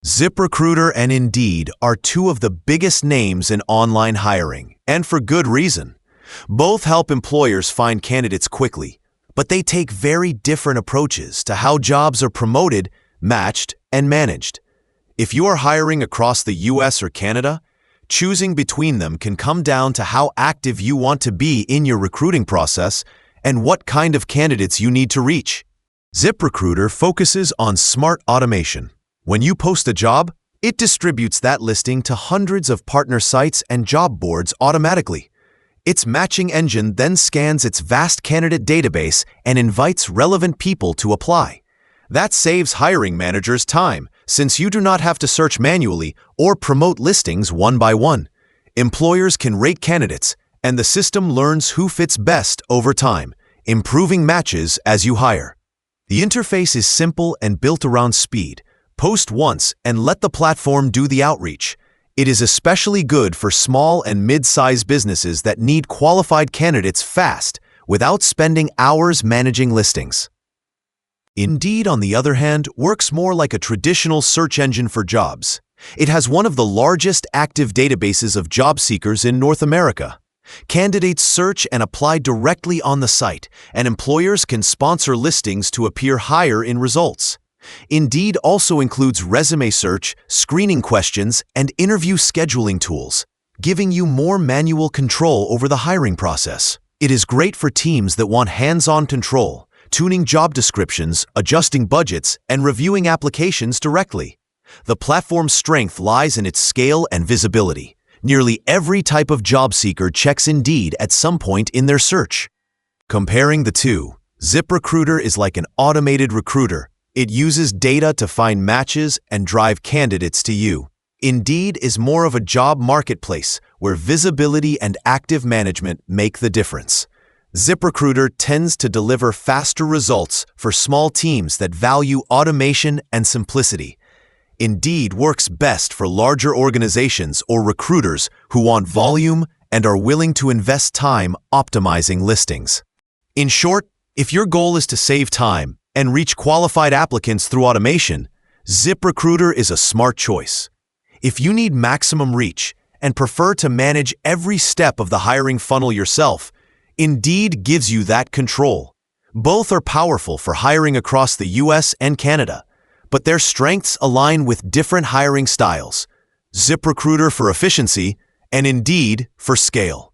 ZipRecruiter and Indeed are two of the biggest names in online hiring, and for good reason. Both help employers find candidates quickly, but they take very different approaches to how jobs are promoted, matched, and managed. If you are hiring across the US or Canada, choosing between them can come down to how active you want to be in your recruiting process and what kind of candidates you need to reach. ZipRecruiter focuses on smart automation. When you post a job, it distributes that listing to hundreds of partner sites and job boards automatically. Its matching engine then scans its vast candidate database and invites relevant people to apply. That saves hiring managers time, since you do not have to search manually or promote listings one by one. Employers can rate candidates, and the system learns who fits best over time, improving matches as you hire. The interface is simple and built around speed. Post once and let the platform do the outreach. It is especially good for small and mid-sized businesses that need qualified candidates fast without spending hours managing listings. Indeed, on the other hand, works more like a traditional search engine for jobs. It has one of the largest active databases of job seekers in North America. Candidates search and apply directly on the site, and employers can sponsor listings to appear higher in results. Indeed also includes resume search, screening questions, and interview scheduling tools, giving you more manual control over the hiring process. It is great for teams that want hands-on control, tuning job descriptions, adjusting budgets, and reviewing applications directly. The platform's strength lies in its scale and visibility. Nearly every type of job seeker checks Indeed at some point in their search. Comparing the two, ZipRecruiter is like an automated recruiter. It uses data to find matches and drive candidates to you. Indeed is more of a job marketplace where visibility and active management make the difference. ZipRecruiter tends to deliver faster results for small teams that value automation and simplicity. Indeed works best for larger organizations or recruiters who want volume and are willing to invest time optimizing listings. In short, if your goal is to save time and reach qualified applicants through automation, ZipRecruiter is a smart choice. If you need maximum reach and prefer to manage every step of the hiring funnel yourself, Indeed gives you that control. Both are powerful for hiring across the US and Canada, but their strengths align with different hiring styles. ZipRecruiter for efficiency and Indeed for scale.